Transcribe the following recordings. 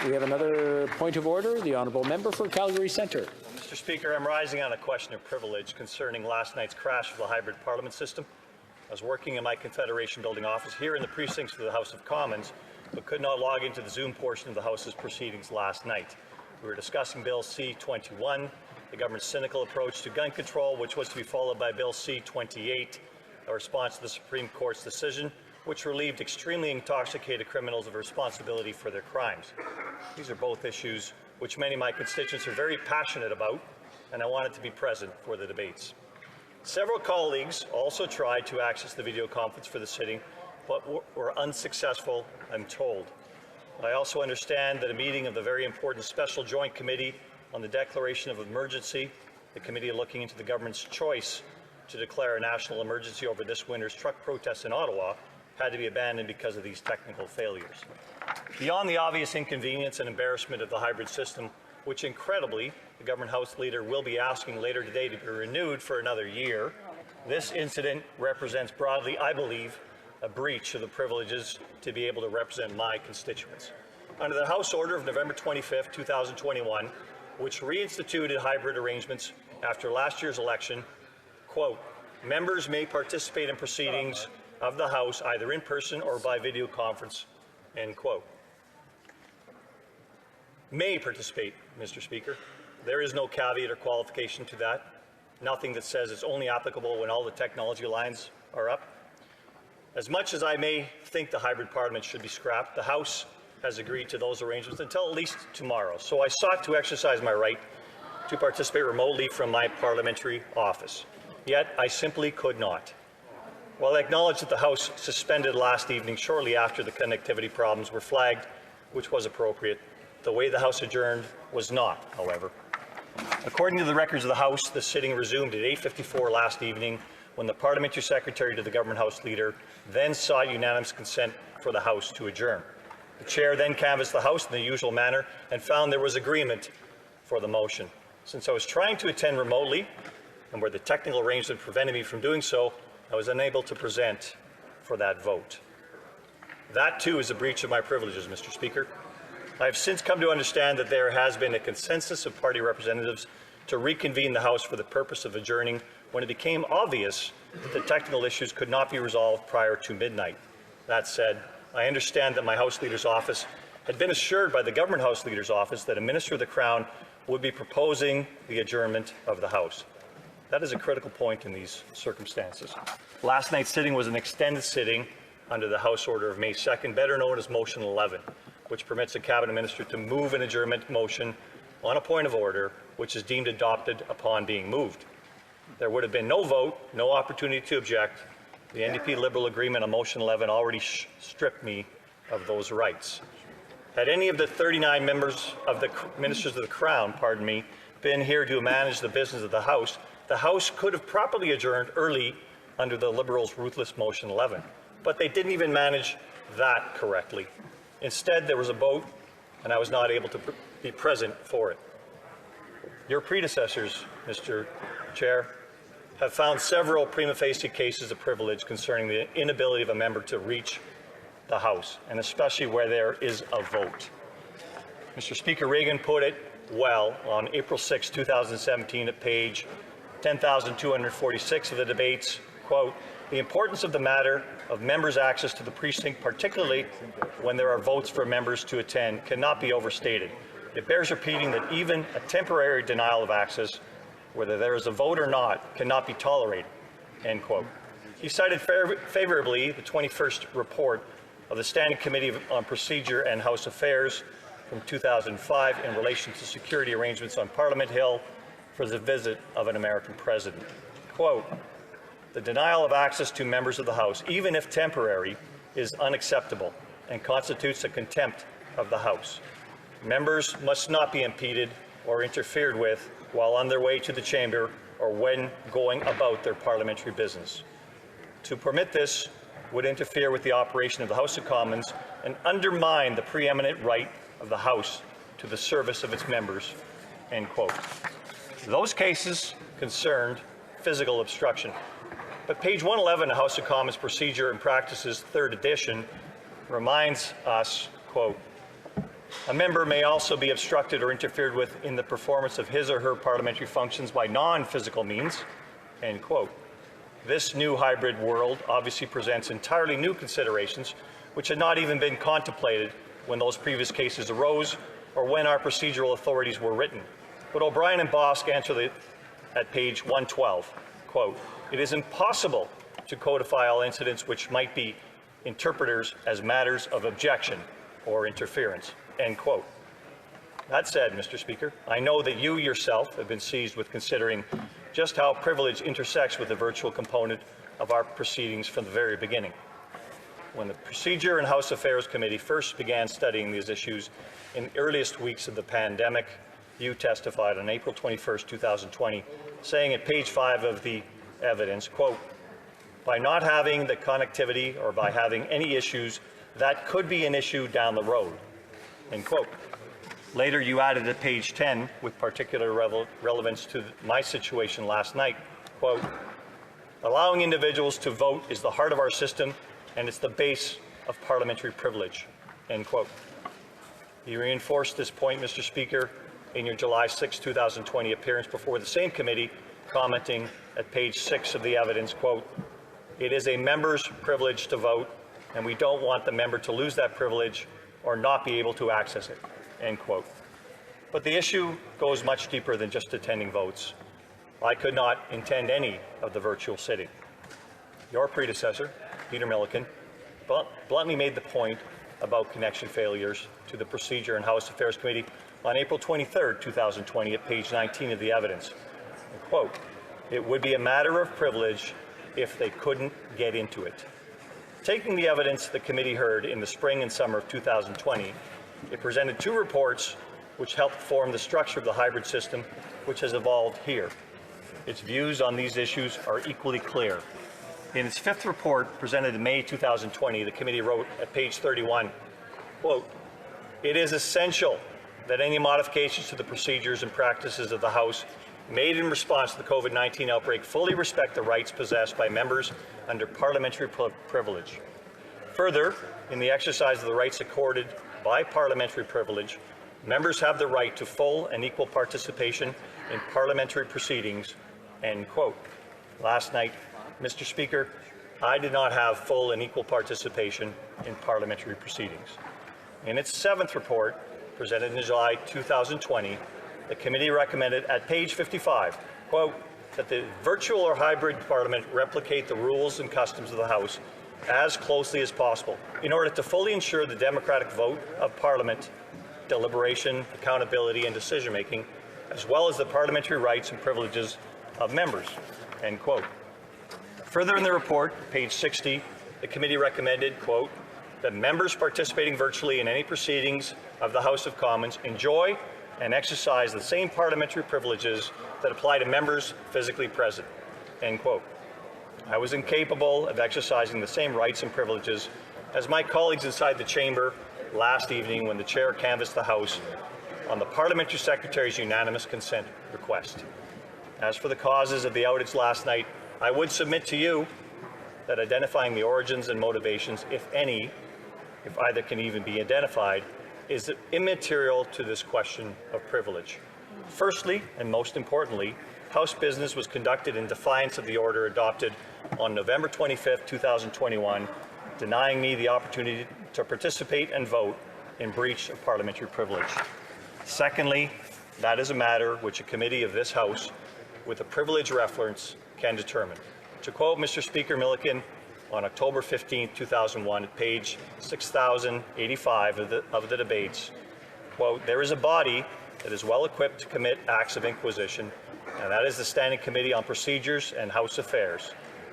We have another point of order. The honourable member for Calgary Centre. Mr. Speaker, I'm rising on a question of privilege concerning last night's crash of the hybrid parliament system. I was working in my Confederation building office here in the precincts of the House of Commons, but could not log into the Zoom portion of the House's proceedings last night. We were discussing Bill C-21, the government's cynical approach to gun control, which was to be followed by Bill C-28, a response to the Supreme Court's decision, which relieved extremely intoxicated criminals of responsibility for their crimes. These are both issues which many of my constituents are very passionate about, and I wanted to be present for the debates. Several colleagues also tried to access the video conference for the sitting, but were unsuccessful, I'm told. I also understand that a meeting of the very important Special Joint Committee on the Declaration of Emergency, the committee looking into the government's choice to declare a national emergency over this winter's truck protests in Ottawa, had to be abandoned because of these technical failures. Beyond the obvious inconvenience and embarrassment of the hybrid system, which incredibly the government House Leader will be asking later today to be renewed for another year, this incident represents broadly, I believe, a breach of the privileges to be able to represent my constituents. Under the House Order of November 25, 2021, which reinstituted hybrid arrangements after last year's election, quote, members may participate in proceedings of the House either in person or by video conference, end quote. May participate, Mr. Speaker. There is no caveat or qualification to that. Nothing that says it's only applicable when all the technology lines are up. As much as I may think the hybrid parliament should be scrapped, the House has agreed to those arrangements until at least tomorrow. So I sought to exercise my right to participate remotely from my parliamentary office. Yet I simply could not. While I acknowledge that the House suspended last evening shortly after the connectivity problems were flagged, which was appropriate, the way the House adjourned was not, however. According to the records of the House, the sitting resumed at 8:54 last evening when the Parliamentary Secretary to the Government House Leader then sought unanimous consent for the House to adjourn. The Chair then canvassed the House in the usual manner and found there was agreement for the motion. Since I was trying to attend remotely, and where the technical arrangement prevented me from doing so, I was unable to present for that vote. That, too, is a breach of my privileges, Mr. Speaker. I have since come to understand that there has been a consensus of party representatives to reconvene the House for the purpose of adjourning when it became obvious that the technical issues could not be resolved prior to midnight. That said, I understand that my House Leader's office had been assured by the Government House Leader's office that a Minister of the Crown would be proposing the adjournment of the House. That is a critical point in these circumstances. Last night's sitting was an extended sitting under the House Order of May 2nd, better known as Motion 11, which permits a Cabinet Minister to move an adjournment motion on a point of order which is deemed adopted upon being moved. There would have been no vote, no opportunity to object. The NDP Liberal agreement on Motion 11 already stripped me of those rights. Had any of the 39 members of the Ministers of the Crown, been here to manage the business of the House could have properly adjourned early under the Liberals' ruthless Motion 11. But they didn't even manage that correctly. Instead, there was a vote, and I was not able to be present for it. Your predecessors, Mr. Chair, have found several prima facie cases of privilege concerning the inability of a member to reach the House, and especially where there is a vote. Mr. Speaker, Reagan put it well on April 6, 2017 at page 10,246 of the debates, quote, the importance of the matter of members' access to the precinct, particularly when there are votes for members to attend, cannot be overstated. It bears repeating that even a temporary denial of access, whether there is a vote or not, cannot be tolerated, end quote. He cited favorably the 21st report of the Standing Committee on Procedure and House Affairs from 2005 in relation to security arrangements on Parliament Hill for the visit of an American president. Quote, the denial of access to members of the House, even if temporary, is unacceptable and constitutes a contempt of the House. Members must not be impeded or interfered with while on their way to the chamber or when going about their parliamentary business. To permit this would interfere with the operation of the House of Commons and undermine the preeminent right of the House to the service of its members, end quote. Those cases concerned physical obstruction. But page 111 of House of Commons Procedure and Practices, 3rd edition, reminds us, quote, A member may also be obstructed or interfered with in the performance of his or her parliamentary functions by non-physical means, end quote. This new hybrid world obviously presents entirely new considerations which had not even been contemplated when those previous cases arose or when our procedural authorities were written. But O'Brien and Bosk answer at page 112, quote, "It is impossible to codify all incidents which might be interpreters as matters of objection or interference," end quote. That said, Mr. Speaker, I know that you yourself have been seized with considering just how privilege intersects with the virtual component of our proceedings from the very beginning. When the Procedure and House Affairs Committee first began studying these issues in the earliest weeks of the pandemic, you testified on April 21st, 2020, saying at page 5 of the evidence, quote, "By not having the connectivity or by having any issues, that could be an issue down the road," end quote. Later, you added at page 10, with particular relevance to my situation last night, quote, "Allowing individuals to vote is the heart of our system and it's the base of parliamentary privilege," end quote. You reinforced this point, Mr. Speaker, in your July 6, 2020 appearance before the same committee, commenting at page 6 of the evidence, quote, "It is a member's privilege to vote, and we don't want the member to lose that privilege or not be able to access it," end quote. But the issue goes much deeper than just attending votes. I could not attend any of the virtual sitting. Your predecessor, Peter Milliken, bluntly made the point about connection failures to the Procedure and House Affairs Committee on April 23, 2020 at page 19 of the evidence. And quote, "It would be a matter of privilege if they couldn't get into it." Taking the evidence the committee heard in the spring and summer of 2020, it presented two reports which helped form the structure of the hybrid system which has evolved here. Its views on these issues are equally clear. In its fifth report, presented in May 2020, the committee wrote at page 31, quote, "It is essential that any modifications to the procedures and practices of the House made in response to the COVID-19 outbreak fully respect the rights possessed by members under parliamentary privilege. Further, in the exercise of the rights accorded by parliamentary privilege, members have the right to full and equal participation in parliamentary proceedings," end quote. Last night, Mr. Speaker, I did not have full and equal participation in parliamentary proceedings. In its seventh report, presented in July 2020, the committee recommended at page 55, quote, "that the virtual or hybrid parliament replicate the rules and customs of the House as closely as possible in order to fully ensure the democratic vote of Parliament, deliberation, accountability and decision-making, as well as the parliamentary rights and privileges of members," end quote. Further in the report, page 60, the committee recommended, quote, "that members participating virtually in any proceedings of the House of Commons enjoy and exercise the same parliamentary privileges that apply to members physically present," end quote. I was incapable of exercising the same rights and privileges as my colleagues inside the chamber last evening when the chair canvassed the House on the parliamentary secretary's unanimous consent request. As for the causes of the outage last night, I would submit to you that identifying the origins and motivations, if any, if either can even be identified, is immaterial to this question of privilege. Firstly, and most importantly, House business was conducted in defiance of the order adopted on November 25, 2021, denying me the opportunity to participate and vote in breach of parliamentary privilege. Secondly, that is a matter which a committee of this House, with a privilege reference, can determine. To quote Mr. Speaker Milliken on October 15, 2001, at page 6085 of the debates, quote, "There is a body that is well equipped to commit acts of inquisition, and that is the Standing Committee on Procedures and House Affairs,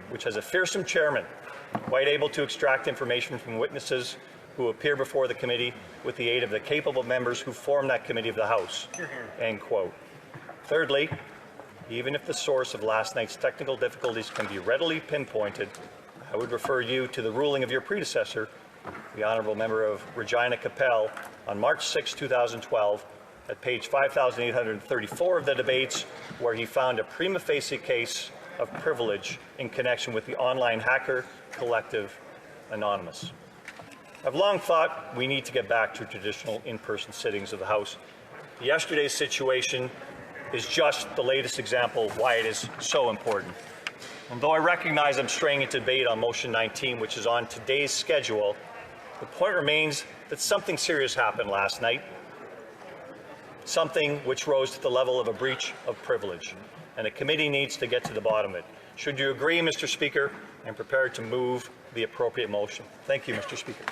which has a fearsome chairman, quite able to extract information from witnesses who appear before the committee with the aid of the capable members who form that committee of the House," end quote. Thirdly, even if the source of last night's technical difficulties can be readily pinpointed, I would refer you to the ruling of your predecessor, the Honourable Member of Regina Capel, on March 6, 2012, at page 5834 of the debates, where he found a prima facie case of privilege in connection with the online hacker collective Anonymous. I've long thought we need to get back to traditional in-person sittings of the House. Yesterday's situation is just the latest example of why it is so important. Although I recognize I'm straying into debate on motion 19, which is on today's schedule, the point remains that something serious happened last night, something which rose to the level of a breach of privilege, and a committee needs to get to the bottom of it. Should you agree, Mr. Speaker, I'm prepared to move the appropriate motion. Thank you, Mr. Speaker.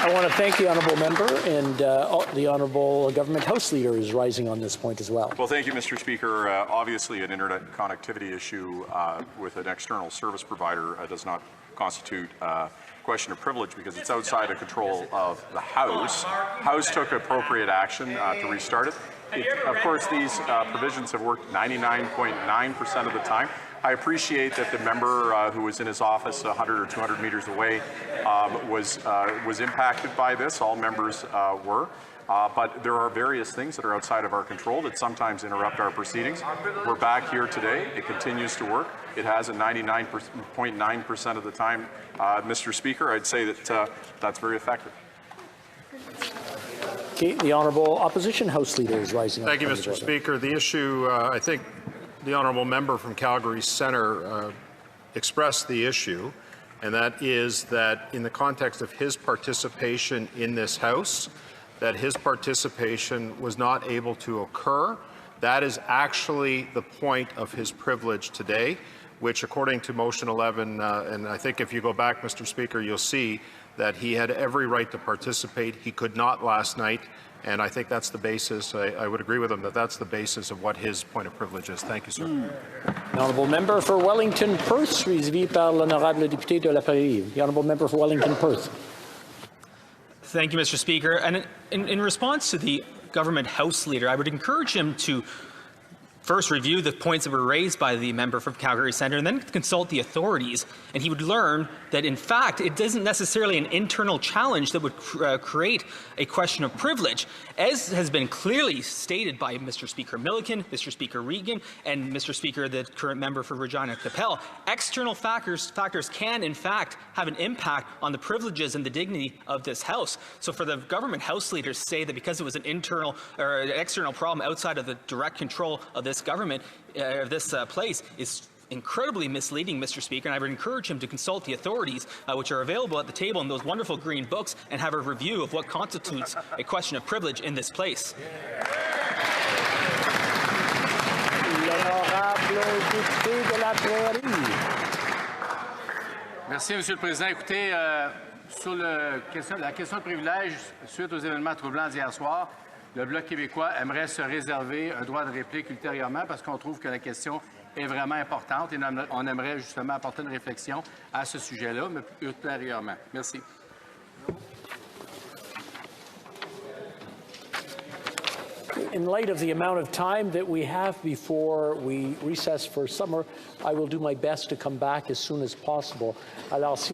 I want to thank the honourable member, and the honourable government House Leader is rising on this point as well. Well, thank you, Mr. Speaker. Obviously, an internet connectivity issue with an external service provider does not constitute question of privilege because it's outside the control of the House. House took appropriate action to restart it. Of course, these provisions have worked 99.9% of the time. I appreciate that the member who was in his office 100 or 200 meters away was impacted by this. All members were. But there are various things that are outside of our control that sometimes interrupt our proceedings. We're back here today. It continues to work. It has at 99.9% of the time. Mr. Speaker, I'd say that that's very effective. Okay, the honourable opposition House Leader is rising. Thank you, Mr. Speaker. The issue, I think the honourable member from Calgary Centre expressed the issue, and that is that in the context of his participation in this House, that his participation was not able to occur. That is actually the point of his privilege today, which according to motion 11, and I think if you go back, Mr. Speaker, you'll see that he had every right to participate. He could not last night, and I think that's the basis. I would agree with him that that's the basis of what his point of privilege is. Thank you, sir. The honourable member for Wellington Perth, suivi par l'honorable député de la Prairie. The honourable member for Wellington Perth. Thank you, Mr. Speaker. And in response to the government House Leader, I would encourage him to first review the points that were raised by the member from Calgary Centre and then consult the authorities, and he would learn that, in fact, it isn't necessarily an internal challenge that would create a question of privilege. As has been clearly stated by Mr. Speaker Milliken, Mr. Speaker Regan, and Mr. Speaker, the current member for Regina Capel, external factors can, in fact, have an impact on the privileges and the dignity of this House. So for the government House Leaders to say that because it was an internal or an external problem outside of the direct control of this government, this place, is incredibly misleading, Mr. Speaker, and I would encourage him to consult the authorities, which are available at the table in those wonderful green books, and have a review of what constitutes a question of privilege in this place. Merci, Monsieur le Président. Écoutez, sur la question de privilège, suite aux événements troublants d'hier soir, le Bloc québécois aimerait se réserver un droit de réplique ultérieurement parce qu'on trouve que la question est vraiment importante et on aimerait justement apporter une réflexion à ce sujet-là, mais ultérieurement. Merci. In light of the amount of time that we have before we recess for summer, I will do my best to come back as soon as possible. Alors,